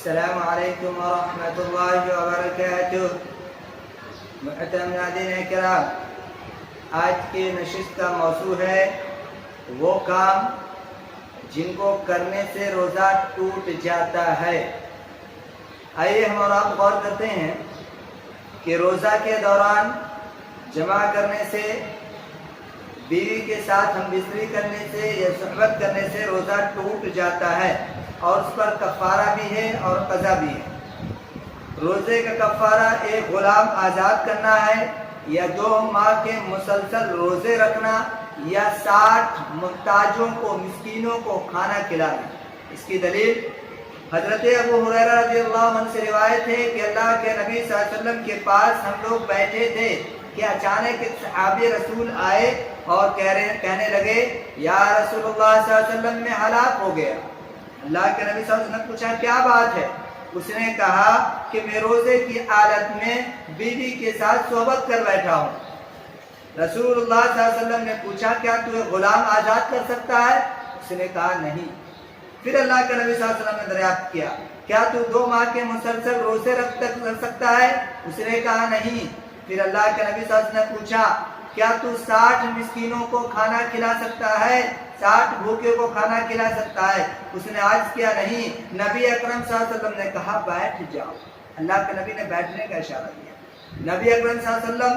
السلام علیکم ورحمۃ اللہ وبرکاتہ۔ محترم ناظرین کرام، آج کی نشست کا موضوع ہے وہ کام جن کو کرنے سے روزہ ٹوٹ جاتا ہے۔ آئیے ہم اور آپ غور کرتے ہیں کہ روزہ کے دوران جمع کرنے سے، بیوی کے ساتھ ہم بستری کرنے سے یا صحبت کرنے سے روزہ ٹوٹ جاتا ہے، اور اس پر کفارہ بھی ہے اور قضا بھی ہے۔ روزے کا کفارہ ایک غلام آزاد کرنا ہے، یا 2 ماہ کے مسلسل روزے رکھنا، یا 60 محتاجوں کو، مسکینوں کو کھانا کھلانا۔ اس کی دلیل حضرت ابو ہریرہ رضی اللہ عنہ سے روایت ہے کہ اللہ کے نبی صلی اللہ علیہ وسلم کے پاس ہم لوگ بیٹھے تھے کہ اچانک ایک صحابی رسول آئے اور کہنے لگے یا رسول اللہ صلی اللہ علیہ وسلم میں ہلاک ہو گیا۔ اللہ کے نبی صلی اللہ علیہ وسلم نے پوچھا کیا بات ہے؟ اس نے کہا کہ میں روزے کی حالت میں بیوی کے ساتھ صحبت کر بیٹھا ہوں۔ رسول اللہ صلی اللہ علیہ وسلم نے پوچھا کیا تو ایک غلام آزاد کر سکتا ہے؟ اس نے کہا نہیں۔ پھر اللہ کے نبی صلی اللہ علیہ وسلم نے دریافت کیا کیا تو 2 ماہ کے مسلسل روزے رکھ سکتا ہے؟ اس نے کہا نہیں۔ پھر اللہ کے نبی صلی اللہ علیہ وسلم نے پوچھا کیا تو 60 مسکینوں کو کھانا کھلا سکتا ہے، 60 بھوکے کو کھانا کھلا سکتا ہے؟ اس نے عرض کیا نہیں۔ نبی اکرم صلی اللہ علیہ وسلم نے کہا بیٹھ جاؤ۔ اللہ کے نبی نے بیٹھنے کا اشارہ دیا۔ نبی اکرم صلی اللہ علیہ وسلم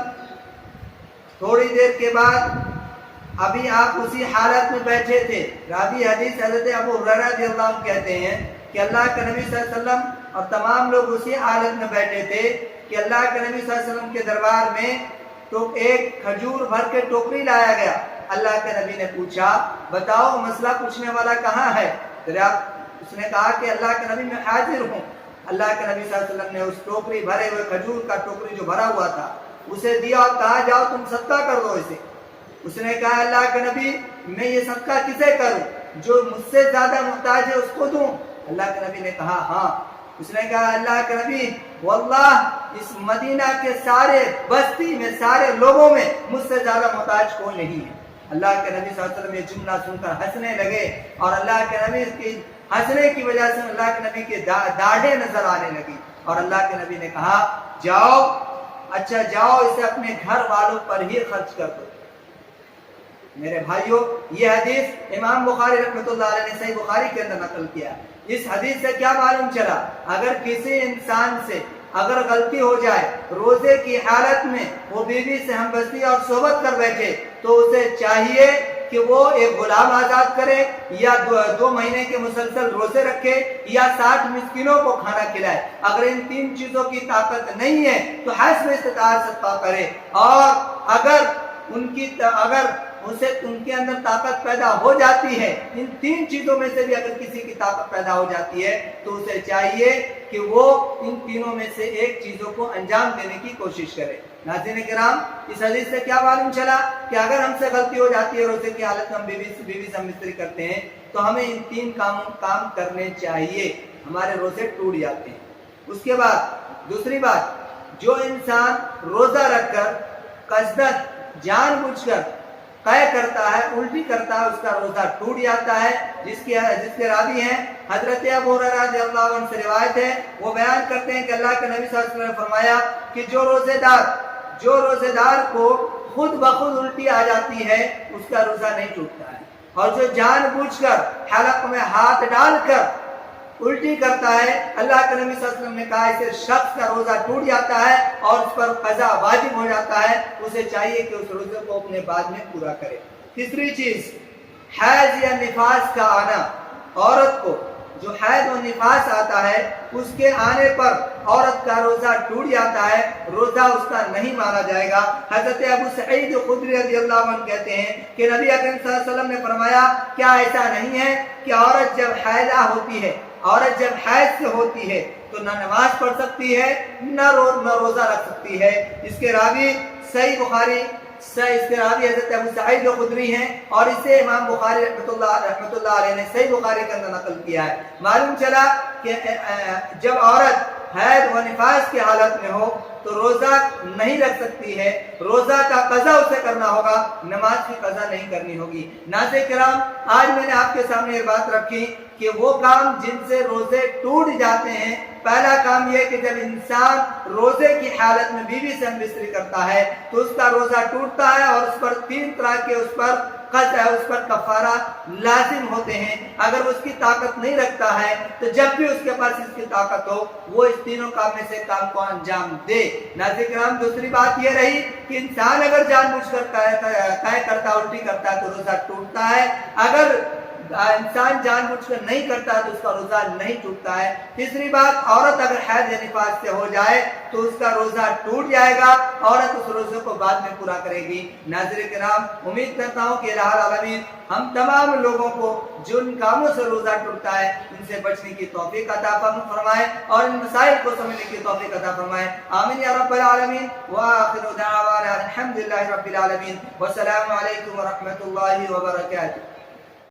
تھوڑی دیر کے بعد، ابھی آپ اسی حالت میں بیٹھے تھے، راوی حدیث حضرت ابو ہریرہ رضی اللہ عنہ کہتے ہیں کہ اللہ کے نبی صلی اللہ علیہ وسلم اور تمام لوگ اسی حالت میں بیٹھے تھے کہ اللہ کے نبی صلی اللہ علیہ وسلم کے دربار میں تو ایک کھجور بھر کے ٹوکری لایا گیا۔ اللہ کے نبی نے پوچھا بتاؤ مسئلہ پوچھنے والا کہاں ہے؟ اس نے کہا کہ اللہ کے نبی میں حاضر ہوں۔ اللہ کے نبی صلی اللہ علیہ وسلم نے اس ٹوکری بھرے ہوئے کھجور کا ٹوکری جو بھرا ہوا تھا اسے دیا اور کہا جاؤ تم صدقہ کر دو اسے۔ اس نے کہا اللہ کے نبی میں یہ صدقہ کسے کروں؟ جو مجھ سے زیادہ محتاج ہے اس کو دوں؟ اللہ کے نبی نے کہا ہاں۔ اس نے کہا اللہ کے نبی واللہ اس مدینہ کے سارے بستی میں، سارے لوگوں میں مجھ سے زیادہ محتاج کوئی نہیں ہے۔ اللہ کے نبی صلی اللہ علیہ وسلم یہ جملہ سن کر ہنسنے لگے، اور اللہ کے نبی کی ہنسنے کی وجہ سے اللہ کے نبی کے داڑھیں نظر آنے لگی، اور اللہ کے نبی نے کہا جاؤ، اچھا جاؤ اسے اپنے گھر والوں پر ہی خرچ کر دو۔ میرے بھائیوں، یہ حدیث امام بخاری رحمۃ اللہ علیہ نے صحیح بخاری کے اندر نقل کیا۔ اس حدیث سے کیا معلوم چلا؟ اگر کسی انسان سے اگر غلطی ہو جائے روزے کی حالت میں، وہ بیوی سے ہم بستی اور صحبت کر بیٹھے، تو اسے چاہیے کہ وہ ایک غلام آزاد کرے، یا 2 مہینے کے مسلسل روزے رکھے، یا 60 مسکینوں کو کھانا کھلائے۔ اگر ان 3 چیزوں کی طاقت نہیں ہے تو حسب استطاعت صدقہ کرے، اور اگر ان کے اندر طاقت پیدا ہو جاتی ہے، ان 3 چیزوں میں سے بھی اگر کسی کی طاقت پیدا ہو جاتی ہے تو اسے چاہیے کہ وہ ان تینوں میں سے ایک چیزوں کو انجام دینے کی کوشش کرے۔ ناظرین کرام، اس حدیث سے کیا معلوم چلا کہ اگر ہم سے غلطی ہو جاتی ہے، روزے کی حالت میں ہم بیوی سے مستری کرتے ہیں، تو ہمیں ان 3 کام کرنے چاہیے، ہمارے روزے ٹوٹ جاتے ہیں۔ اس کے بعد دوسری بات، جو انسان روزہ رکھ کر قصدن جان بوجھ کر قے کرتا ہے، الٹی کرتا ہے، اس کا روزہ ٹوٹ جاتا ہے۔ جس کے راوی ہیں حضرت ابو ہریرہ رضی اللہ عنہ سے روایت ہے، وہ بیان کرتے ہیں کہ اللہ کے نبی صلی اللہ علیہ وسلم نے فرمایا کہ جو روزے دار کو خود بخود الٹی آ جاتی ہے اس کا روزہ نہیں ٹوٹتا ہے، اور جو جان بوجھ کر حلق میں ہاتھ ڈال کر الٹی کرتا ہے، اللہ کے نبی صلی اللہ علیہ وسلم نے کہا اسے شخص کا روزہ ٹوٹ جاتا ہے اور اس پر قضا واجب ہو جاتا ہے۔ اسے چاہیے کہ اس روزے کو اپنے بعد میں پورا کرے۔ تیسری چیز، حیض یا نفاس کا آنا۔ عورت کو جو حیض و نفاس آتا ہے، اس کے آنے پر عورت کا روزہ ٹوٹ جاتا ہے، روزہ اس کا نہیں مانا جائے گا۔ حضرت ابو سعید خدری رضی اللہ عنہ کہتے ہیں کہ نبی اکرم صلی اللہ علیہ وسلم نے فرمایا کیا ایسا نہیں ہے کہ عورت جب حیضہ ہوتی ہے، عورت جب حیض سے ہوتی ہے تو نہ نماز پڑھ سکتی ہے نہ روزہ رکھ سکتی ہے؟ اس کے راوی حضرت ابو سعید خدری ہیں، اور اسے امام بخاری رحمۃ اللہ علیہ نے صحیح بخاری کے اندر نقل کیا ہے۔ معلوم چلا کہ جب عورت حیض و نفاس کی حالت میں ہو تو روزہ نہیں رکھ سکتی ہے، روزہ کا قضا اسے کرنا ہوگا، نماز کی قضا نہیں کرنی ہوگی۔ ناظرین کرام، آج میں نے آپ کے سامنے یہ بات رکھی کہ وہ کام جن سے روزے ٹوٹ جاتے ہیں، پہلا کام یہ کہ جب انسان روزے کی حالت میں بیوی سے ہم بستری کرتا ہے تو اس کا روزہ ٹوٹتا ہے اور اس پر 3 طرح کے اس پر قضا ہے، اس پر کفارہ لازم ہوتے ہیں۔ اگر وہ اس کی طاقت نہیں رکھتا ہے تو جب بھی اس کے پاس اس کی طاقت ہو وہ اس تینوں کام میں سے کام کو انجام دے۔ ناظرین کرام، دوسری بات یہ رہی کہ انسان اگر جان بوجھ کر طے کرتا الٹی کرتا ہے تو روزہ ٹوٹتا ہے، اگر انسان جان بوجھ کر نہیں کرتا تو اس کا روزہ نہیں ٹوٹتا ہے۔ تیسری بات، عورت اگر حیض یا نفاس سے ہو جائے تو اس کا روزہ ٹوٹ جائے گا، عورت اس روزے کو بعد میں پورا کرے گی۔ ناظرین کرام، امید کرتا ہوں کہ الہ العالمین ہم تمام لوگوں کو جن کاموں سے روزہ ٹوٹتا ہے ان سے بچنے کی توفیق عطا فرمائے اور ان مسائل کو سمجھنے کی توفیق عطا فرمائے، آمین یا رب العالمین۔ وآخر دعوانا الحمدللہ رب العالمین، والسلام علیکم ورحمۃ اللہ وبرکاتہ۔